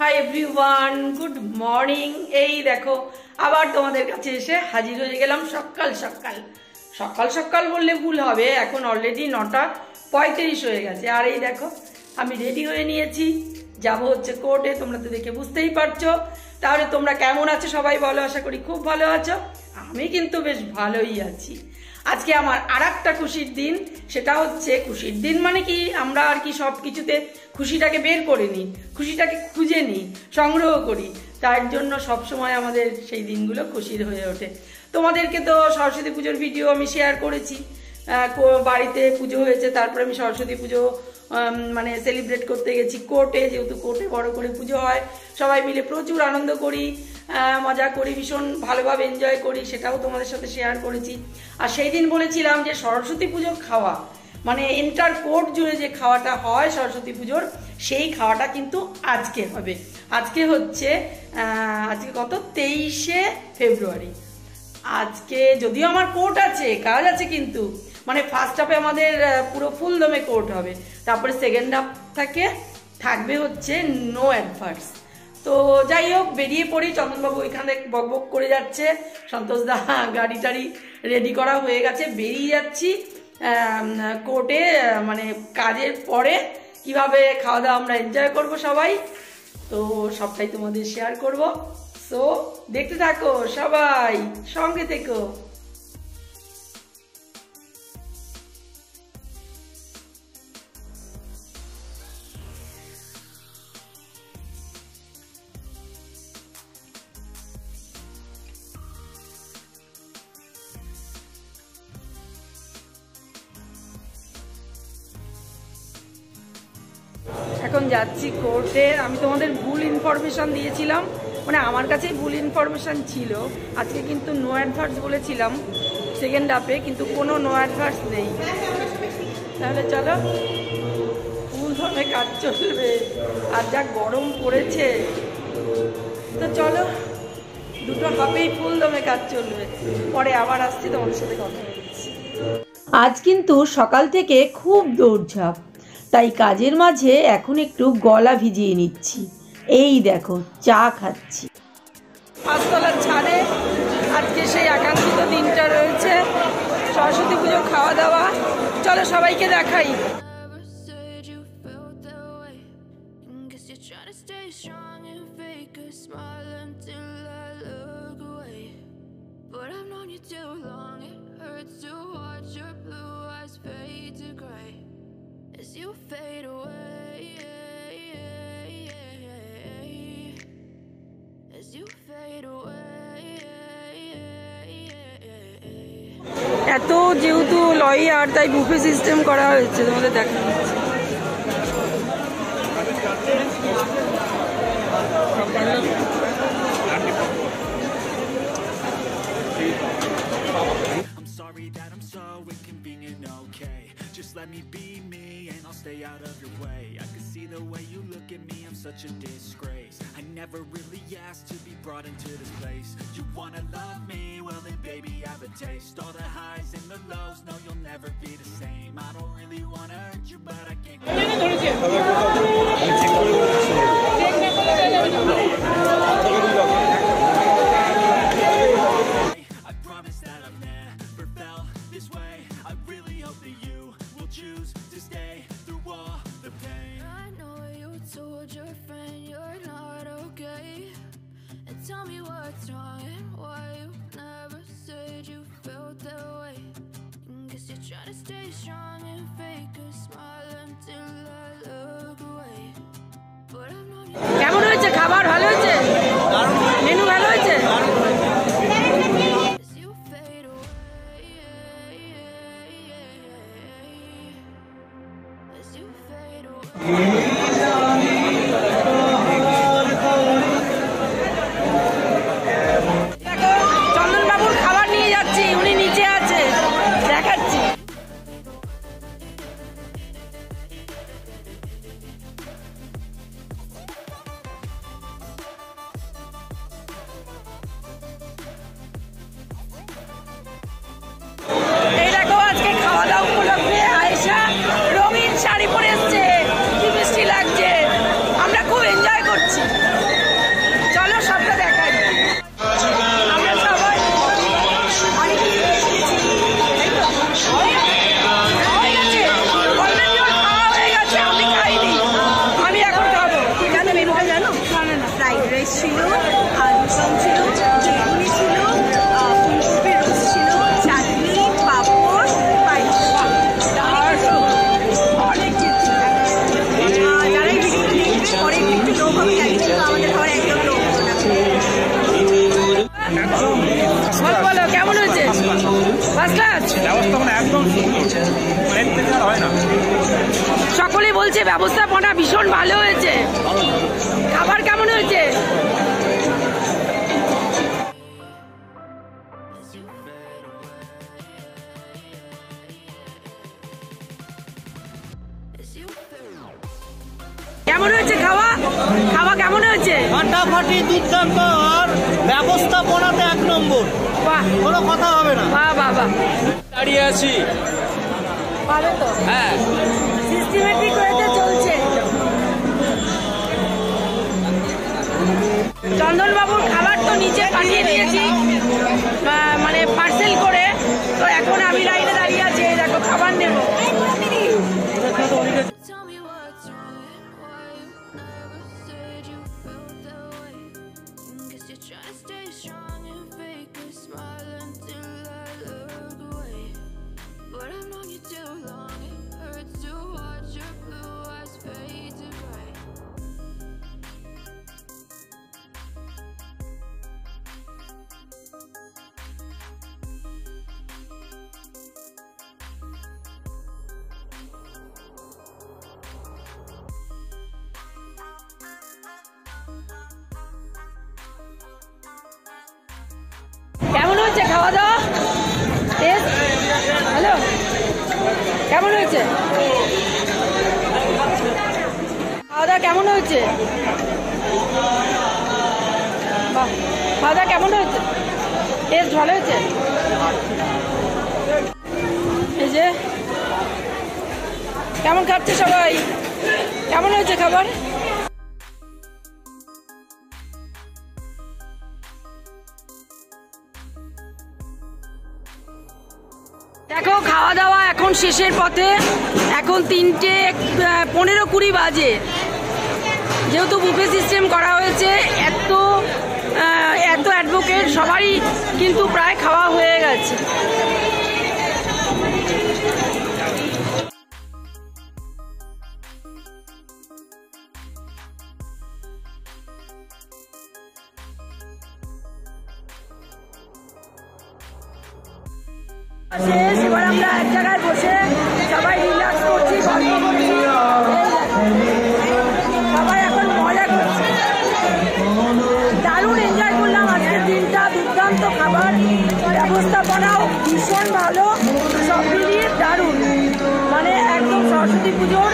Hi everyone, good morning. এই দেখো আবার তোমাদের কাছে এসে হাজির হয়ে গেলাম সকাল সকাল। সকাল সকাল বললে ভুল হবে, এখন অলরেডি 9:35 হয়ে গেছে। আর এই দেখো আমি রেডি হয়ে নিয়েছি, যাব হচ্ছে কোর্টে। তোমরা তো দেখে বুঝতেই পারছো। তাহলে তোমরা কেমন আছো সবাই বলো, আশা করি খুব ভালো আছো। আমি কিন্তু বেশ ভালোই আছি। আজকে আমার আর একটা খুশির দিন, সেটা হচ্ছে খুশির দিন মানে কি, আমরা আর কি সব কিছুতে খুশিটাকে বের করে নিই, খুশিটাকে খুঁজে নিই, সংগ্রহ করি। তার জন্য সবসময় আমাদের সেই দিনগুলো খুশির হয়ে ওঠে। তোমাদেরকে তো সরস্বতী পুজোর ভিডিও আমি শেয়ার করেছি। বাড়িতে পুজো হয়েছে, তারপরে আমি সরস্বতী পুজো মানে সেলিব্রেট করতে গেছি কোর্টে, যেহেতু কোর্টে বড় করে পুজো হয়। সবাই মিলে প্রচুর আনন্দ করি, মজা করি, ভীষণ ভালোভাবে এনজয় করি, সেটাও তোমাদের সাথে শেয়ার করেছি। আর সেই দিন বলেছিলাম যে সরস্বতী পুজোর খাওয়া মানে এন্টার কোর্ট জুড়ে যে খাওয়াটা হয় সরস্বতী পুজোর, সেই খাওয়াটা কিন্তু আজকে হবে। আজকে হচ্ছে আজকে কত 23শে ফেব্রুয়ারি। আজকে যদিও আমার কোর্ট আছে, কাজ আছে, কিন্তু মানে ফার্স্ট হাফে আমাদের পুরো ফুল দমে কোর্ট হবে, তারপরে সেকেন্ড হাফ থাকবে হচ্ছে নো অ্যাডভার্স। তো যাই হোক, বেরিয়ে পড়ি। চন্দনবাবু এখানে বকবক করে যাচ্ছে, সন্তোষ দা গাড়ি টাড়ি রেডি করা হয়ে গেছে, বেরিয়ে যাচ্ছি কোর্টে। মানে কাজের পরে কিভাবে খাওয়া দাওয়া আমরা এনজয় করব সবাই, তো সবটাই তোমাদের শেয়ার করব। সো দেখতে থাকো, সবাই সঙ্গে থেকো। এখন যাচ্ছি কোর্টে। আমি তোমাদের ভুল ইনফরমেশন দিয়েছিলাম, মানে আমার কাছেই ভুল ইনফরমেশন ছিল। আজকে কিন্তু নো অ্যাডভার্স বলেছিলাম সেকেন্ড হাফে, কিন্তু কোনো নো অ্যাডভার্স নেই। তাহলে চলো, ফুল দমে কাজ চলবে। আর যা গরম পড়েছে, তো চলো দুটো হাফেই ফুল দমে কাজ চলবে। পরে আবার আসছি, তোমাদের সাথে কথা বলছি। আজ কিন্তু সকাল থেকে খুব দৌড়ঝাঁপ, তাই কাজের মাঝে এখন একটু গলা ভিজিয়ে নিচ্ছি। এই দেখো চা খাচ্ছি। পাঁচতলার ছাদে আজকে সেই আকাঙ্ক্ষিত দিনটা রয়েছে, সরস্বতী পুজো খাওয়া দাওয়া। চলো সবাইকে দেখাই। As you fade away, as you fade away. এত যেহেতু লয়ার, তাই বুফে সিস্টেম করা হয়েছে, তোমাদের দেখা যাচ্ছে। Let me be me and I'll stay out of your way. I can see the way you look at me, I'm such a disgrace. I never really asked to be brought into this place. You wanna love me? Well then baby I have a taste. All the highs and the lows, no you'll never be the same. I don't really wanna hurt you but I can't. I promise that I've never felt this way. I really hope that you choose to stay through all the pain. I know you told your friend you're not okay, and tell me what's wrong and why you never said you felt that way. Guess you're trying to stay strong and fake a smile until I look away. But I've known you. কেমন হয়েছে খাবার? ভালো হয়েছে? Menu ভালো হয়েছে? চন্দনবাবুর খাবার নিয়ে যাচ্ছি, উনি নিচে আছে, দেখাচ্ছি। ব্যবস্থাপনা ভীষণ ভালো হয়েছে। খাবার কেমন হয়েছে? কেমন হয়েছে খাওয়া? খাওয়া কেমন হয়েছে? ফাটাফাটি, দুর্দান্ত, আর ব্যবস্থাপনাতে 1 নম্বর। বাহ, কোনো কথা হবে না। বাহ বাহ বাহ, দাঁড়িয়ে আছি। ভালো তো, হ্যাঁ, সিস্টেমেটিক হয়েছে, চলছে। চন্দন বাবুর খাবার তো নিচে পাঠিয়ে দিয়েছি, মানে পার্সেল করে। তো এখন আমি লাইনে দাঁড়িয়ে আছি, এই দেখো খাবার নেবো। কেমন হয়েছে খাওয়া দাওয়া? টেস্ট হ্যালো, কেমন হয়েছে খাওয়া দাওয়া? কেমন হয়েছে? বাহ, খাওয়া দাওয়া কেমন হয়েছে? টেস্ট ভালো হয়েছে? এই যে কেমন খাচ্ছে সবাই? কেমন হয়েছে খাবার? দেখো খাওয়া দাওয়া এখন শেষের পথে। এখন 3:15-20 বাজে। যেহেতু বুফে সিস্টেম করা হয়েছে, এত অ্যাডভোকেট সবারই কিন্তু প্রায় খাওয়া হয়ে গেছে। এবার আমরা এক জায়গায় বসে সবাই রিল্যাক্স করছি, গল্প করছি, সবাই এখন মজা করছে। দারুণ এনজয় করলাম আজকের দিনটা। দুর্দান্ত খাবার, ব্যবস্থাপনাও ভীষণ ভালো, সব মিলিয়ে দারুণ। মানে একদম সরস্বতী পুজোর